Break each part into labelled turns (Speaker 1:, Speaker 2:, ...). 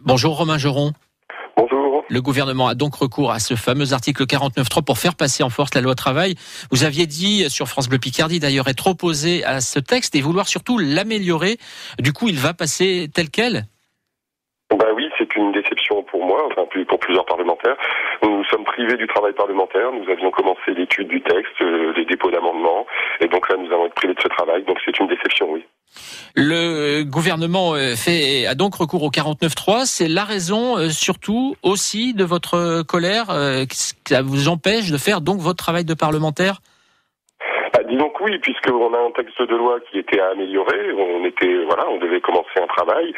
Speaker 1: Bonjour Romain Geron.
Speaker 2: Bonjour.
Speaker 1: Le gouvernement a donc recours à ce fameux article 49.3 pour faire passer en force la loi travail. Vous aviez dit sur France Bleu Picardie d'ailleurs être opposé à ce texte et vouloir surtout l'améliorer. Du coup, il va passer tel quel ?
Speaker 2: Oui, c'est une déception pour moi, pour plusieurs parlementaires. Nous nous sommes privés du travail parlementaire. Nous avions commencé l'étude du texte, les dépôts d'amendements, et donc là, nous allons être privés de ce travail. Donc c'est une déception, oui.
Speaker 1: Le gouvernement a donc recours au 49.3. C'est la raison, surtout aussi, de votre colère, ça vous empêche de faire donc votre travail de parlementaire ?
Speaker 2: Disons que oui, puisqu'on a un texte de loi qui était à améliorer, on devait commencer un travail.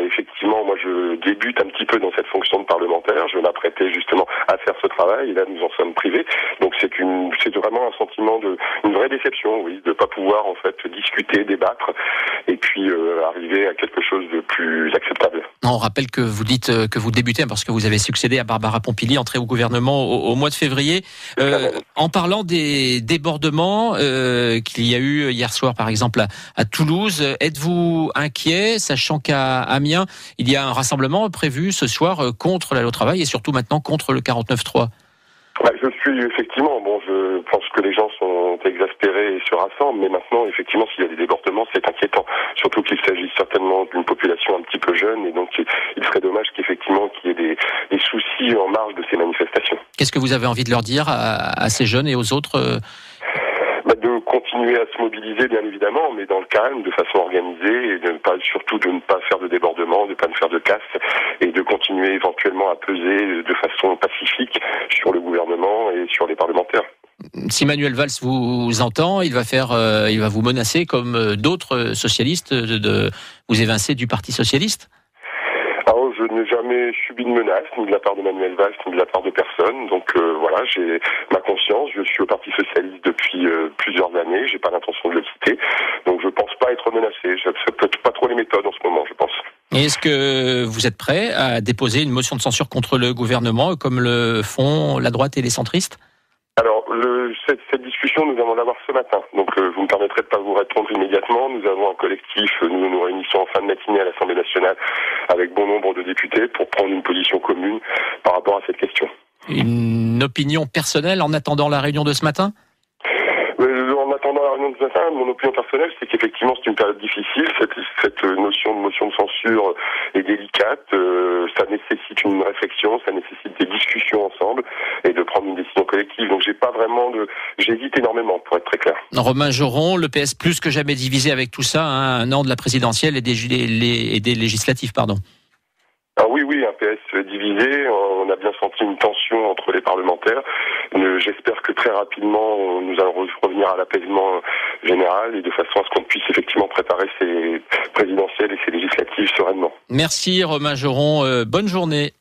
Speaker 2: Effectivement, moi je débute un petit peu dans cette fonction de parlementaire, je m'apprêtais justement à faire ce travail, et là nous en sommes privés. Donc c'est vraiment un sentiment une vraie déception, oui, de pas pouvoir en fait discuter, débattre, et puis arriver à quelque chose de plus acceptable.
Speaker 1: On rappelle que vous dites que vous débutez parce que vous avez succédé à Barbara Pompili, entrée au gouvernement au mois de février. En parlant des débordements qu'il y a eu hier soir, par exemple, à Toulouse, êtes-vous inquiet, sachant qu'à Amiens, il y a un rassemblement prévu ce soir contre la loi travail et surtout maintenant contre le 49.3 ?
Speaker 2: Je suis effectivement, je pense que les gens sont exaspérés et se rassemblent, mais maintenant, effectivement, s'il y a des débordements, c'est inquiétant. Surtout qu'il s'agit certainement d'une population un petit peu jeune, et donc il serait dommage qu'effectivement qu'il y ait des soucis en marge de ces manifestations.
Speaker 1: Qu'est-ce que vous avez envie de leur dire à ces jeunes et aux autres ?
Speaker 2: De continuer à se mobiliser, bien évidemment, mais dans le calme, de façon organisée, et surtout de ne pas faire de débordement, de ne pas faire de casse, et de continuer éventuellement à peser de façon pacifique sur le gouvernement et sur les parlementaires.
Speaker 1: Si Manuel Valls vous entend, il va vous menacer, comme d'autres socialistes, de vous évincer du Parti socialiste ?
Speaker 2: Alors, je n'ai jamais subi de menace, ni de la part de Manuel Valls, ni de la part de personne. Donc voilà, j'ai ma conscience. Je suis au Parti socialiste depuis plusieurs années. J'ai pas l'intention de le quitter. Donc je pense pas être menacé. C'est peut-être pas trop les méthodes en ce moment, je pense.
Speaker 1: Et est-ce que vous êtes prêt à déposer une motion de censure contre le gouvernement, comme le font la droite et les centristes ?
Speaker 2: Alors, cette discussion, nous allons l'avoir ce matin. Donc, vous me permettrez de pas vous répondre immédiatement. Nous avons un collectif, nous nous réunissons en fin de matinée à l'Assemblée nationale avec bon nombre de députés pour prendre une position commune par rapport à cette question.
Speaker 1: Une opinion personnelle en attendant la réunion de ce matin ?
Speaker 2: En attendant la réunion de ce matin, mon opinion personnelle, c'est qu'effectivement, c'est une période difficile. Cette notion de motion de censure est délicate. Ça nécessite une réflexion, ça nécessite des discussions ensemble et de prendre une décision collective. Donc, j'hésite énormément, pour être très clair.
Speaker 1: Romain Geron, le PS plus que jamais divisé avec tout ça, un an de la présidentielle et des législatives, pardon.
Speaker 2: Ah oui, un PS divisé. On a bien senti une tension entre les parlementaires. J'espère que très rapidement, nous allons revenir à l'apaisement général et de façon à ce qu'on puisse effectivement préparer ces présidentielles et ces législatives sereinement.
Speaker 1: Merci Romain Geron. Bonne journée.